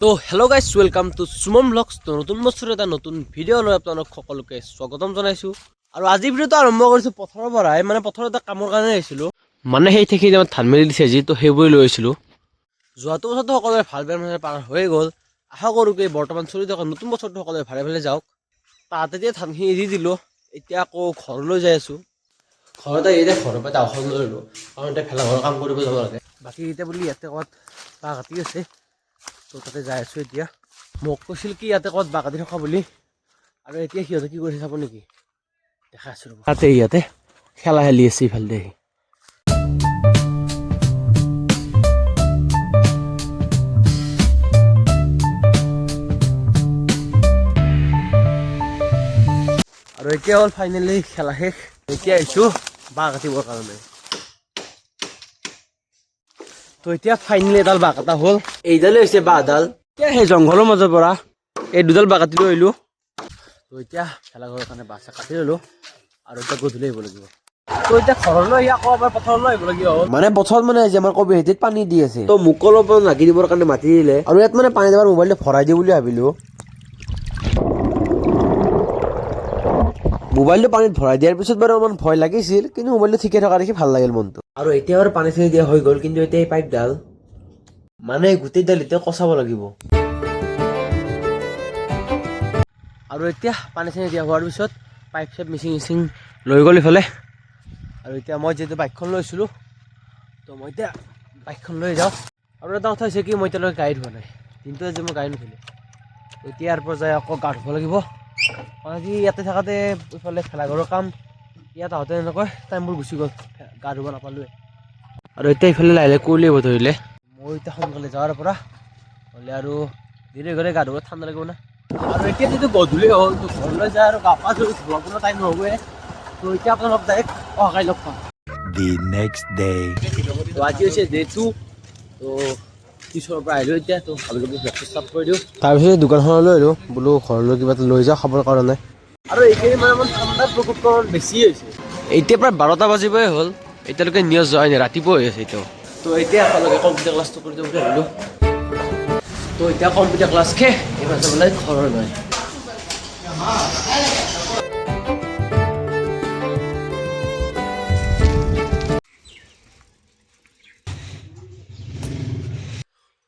তো hello' guys welcome to Suman blogs. তো নতুন বছৰ এটা নতুন ভিডিঅ' লৈ আপোনালোক সকলোকে স্বাগতম জনাইছোঁ। আৰু আজিৰ ভিডিঅ'টো আৰম্ভ কৰিছোঁ পথাৰৰ পৰাই, পথাৰত এটা কামৰ কাৰণে আহিছিলোঁ। সেই ঠেকি ধান মেলি দিছে যি, তো সেইবোৰে লৈ আহিছিলোঁ। যোৱাটো বছৰটো সকলোৰে ভাল বেয়া মানে পাৰ হৈ গ'ল। আশা কৰোঁ কি বৰ্তমান চলি থকা নতুন বছৰটো সকলোৰে ভালে ভালে যাওক। তাতে এতিয়া ধানখিনি দি দিলোঁ, এতিয়া আকৌ ঘৰলৈ যাই আছোঁ। ঘৰতে এতিয়া ঘৰৰ পৰা দাওখন লৈ ল'লোঁ, কাৰণ এতিয়া ভেলাঘৰৰ কাম কৰিব যাব লাগে। বাকী এতিয়া বুলি ইয়াতে ক'ৰবাত বাঁহ কাটি আছে, তো তাতে যাই আছোঁ এতিয়া। মোক কৈছিল কি ইয়াতে ক'ত বাঁহ কাটি থকা বুলি, আৰু এতিয়া সিহঁতে কি কৰিছে চাব নেকি, দেখা আছোঁ ৰ'ব। তাতে ইয়াতে খেলা খেলি আছে ইফালে আহি। আৰু এতিয়া হ'ল ফাইনেলি খেলা শেষ। এতিয়া আহিছোঁ বাঁহ কাটিবৰ কাৰণে। তো এতিয়া ফাইনেলি এডাল বাঁহ কটা হ'ল, এইডালে হৈছে বাঁহডাল। এতিয়া সেই জংঘলৰ মাজৰ পৰা এই দুডাল বাঁহ কাটি লৈ আহিলোঁ। তো এতিয়া ভেলাঘৰৰ কাৰণে বাঁহ চাহ কাটি ল'লোঁ, আৰু এতিয়া গধূলি আহিব লাগিব। তো এতিয়া ঘৰলৈ আকৌ এবাৰ পথাৰলৈ আহিব লাগিব। পথাৰত আজি আমাৰ কবি খেতিত পানী দি আছে, তো মোক অলপ লাগি দিবৰ কাৰণে মাতি দিলে, আৰু ইয়াত পানী এবাৰ মোবাইলটো ভৰাই দিওঁ বুলি ভাবিলোঁ। মোবাইলটো পানীত ভৰাই দিয়াৰ পিছত বাৰু অলপমান ভয় লাগিছিল, কিন্তু মোবাইলটো ঠিকে থকা দেখি ভাল লাগিল মনটো। আৰু এতিয়া বাৰু পানী চানী দিয়া হৈ গ'ল, কিন্তু এতিয়া এই পাইপডাল গোটেইডাল এতিয়া কচাব লাগিব। আৰু এতিয়া পানী চানী দিয়া হোৱাৰ পিছত পাইপ চাইপ মিচিং লৈ গ'ল ইফালে। আৰু এতিয়া মই যিহেতু বাইকখন লৈছিলোঁ, তো মই এতিয়া বাইকখন লৈ যাওঁ। আৰু এটা কথা হৈছে কি, মই এতিয়ালৈকে গাড়ী ধোৱা নাই, কিন্তু আজি মই গাড়ী নুধুলোঁ। এতিয়া ইয়াৰ পৰা যাই আকৌ গা ধুব লাগিব। আজি ইয়াতে থাকাতে ইফালে ভেলাঘৰৰ কাম, ইয়াত আহোঁতে এনেকৈ টাইমবোৰ গুচি গ'ল, গা ধুব নাপালোৱে। আৰু এতিয়া ইফালে লাহে লাহে কুঁৱলী হ'ব ধৰিলে। মই এতিয়া সোনকালে যাৱাৰ পৰা হ'লে আৰু দেৰি গ'লে গা ধুব ঠাণ্ডা লাগিব না। আৰু এতিয়া যিটো গধূলি হ'ল, তো ঘৰলৈ যায় আৰু গা পা ধুই ধোৱা কোনো টাইম নহ'বই। তো এতিয়া আপোনালোক ডাইৰেক্ট অহাকালি লগ পাম। The next day. তো আজি হৈছে ডে 2। তো টিউচনৰ পৰা আহিলোঁ এতিয়া, তো ভালকৈ ব্ৰেকফাষ্ট ষ্টাৰ্ট কৰি দিওঁ। তাৰপিছত দোকানখনলৈ আহিলোঁ, বোলো ঘৰলৈ কিবা এটা লৈ যাওঁ খাবৰ কাৰণে। আৰু এইখিনি ঠাণ্ডাৰ প্ৰকোপটো বেছি হৈছে। এতিয়া প্ৰায় 12টা বাজিবই হ'ল, এতিয়ালৈকে নিউজ যোৱাই নাই, ৰাতিপুৱা হৈ আছে এতিয়াও। তো এতিয়া আপোনালোকে কম্পিউটাৰ ক্লাছটো কৰি দিওঁ বুলি ভাবিলোঁ। তো এতিয়া কম্পিউটাৰ ক্লাছ শেষ, এইবাৰ যাব লাগে ঘৰলৈ।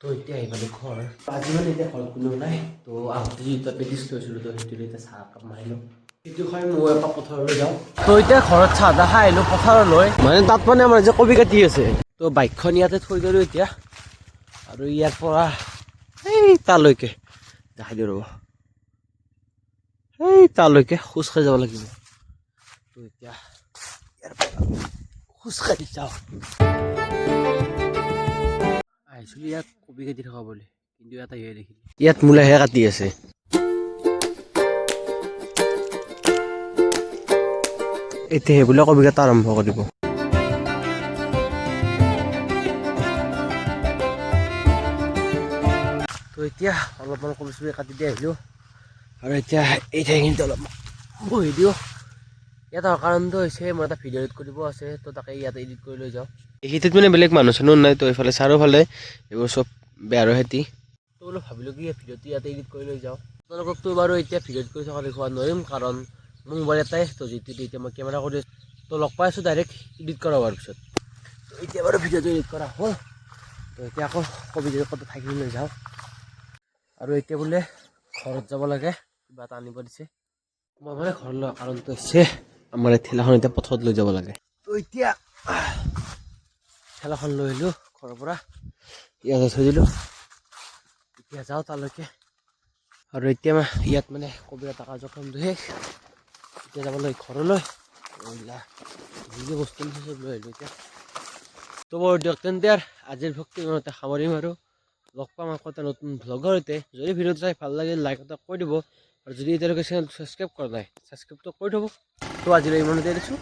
তো এতিয়া আহিলোঁ ঘৰ। আজি এতিয়া ঘৰত কোনো নাই, তো আহোঁতে যিটো পেটিছ লৈছিলোঁ, তো সেইটো এতিয়া চাহ একাপ মাৰিলোঁ। সেইটো খাই মই এপাক পথাৰলৈ যাওঁ। তো এতিয়া ঘৰত চাহ তাহ খাই আহিলোঁ পথাৰলৈ। তাত আমাৰ যে কবি কাটি আছে, তো বাইকখন ইয়াতে থৈ দিলোঁ এতিয়া। আৰু ইয়াৰ পৰা এই তালৈকে দেখাই দিওঁ ৰ'ব, এই তালৈকে খোজকাঢ়ি যাব লাগিব। তো এতিয়া ইয়াৰ পৰা খোজকাঢ়ি যাওঁ। আহিছিলোঁ ইয়াত কবি কাটি থকা বুলি, কিন্তু ইয়াত আহিয়ে দেখিলোঁ ইয়াত মূলাহে কাটি আছে। এতিয়া সেইবিলাক কবি কাটা আৰম্ভ কৰিব। তো এতিয়া অলপমান কবি চবি কাটি দি আহিলোঁ, আৰু এতিয়া এই ঠাইখিনিতে অলপমান বহি দিওঁ। ইয়াত কাৰণটো হৈছে মই এটা ভিডিঅ' এডিট কৰিব আছে, তো তাকে ইয়াতে এডিট কৰি লৈ যাওঁ। এইখিনিত বেলেগ মানুহ চানুহ নাই, তো এইফালে চাৰিওফালে এইবোৰ চব বেয়াৰ খেতি। তো বোলো ভাবিলোঁ কি ভিডিঅ'টো ইয়াতে এডিট কৰি লৈ যাওঁ। আপোনালোককতো বাৰু এতিয়া ভিডিঅ' এডিট কৰি থকা দেখুওৱা নোৱাৰিম, কাৰণ মোৰ মোবাইল এটাই, তো যিটো এতিয়া মই কেমেৰা কৰি আছোঁ। তো লগ পাই আছোঁ ডাইৰেক্ট এডিট কৰা হোৱাৰ পিছত। তো এতিয়া বাৰু ভিডিঅ'টো এডিট কৰা হ'ল, তো এতিয়া আকৌ কবি কটা ঠাইখিনি লৈ যাওঁ। আৰু এতিয়া বোলে ঘৰত যাব লাগে, কিবা এটা আনিব দিছে। মই ঘৰলৈ কাৰণটো হৈছে আমাৰ এই ঠেলাখন এতিয়া পথাৰত লৈ যাব লাগে। তো এতিয়া ঠেলাখন লৈ আহিলোঁ ঘৰৰ পৰা, ইয়াতে থৈ দিলোঁ। এতিয়া যাওঁ তালৈকে। আৰু এতিয়া ইয়াত কবি এটা কাৰ্যক্ৰমটো শেষ, এতিয়া যাব লাগে ঘৰলৈ। যি যি বস্তু আনিছোঁ চব লৈ আহিলোঁ এতিয়া। তো বাৰু দিয়ক তেন্তে আজিৰ ভ্লগটো ইমানতে সামৰিম, আৰু লগ পাম আকৌ এটা নতুন ভ্লগৰ সৈতে। যদি ভিডিঅ'টো চাই ভাল লাগিল লাইক এটা কৰি দিব, আৰু যদি এতিয়ালৈকে চেনেলটো ছাবস্ক্ৰাইব কৰা নাই ছাবস্ক্ৰাইবটো কৰি থ'ব। তো আজিলৈ ইমানতে দিছোঁ।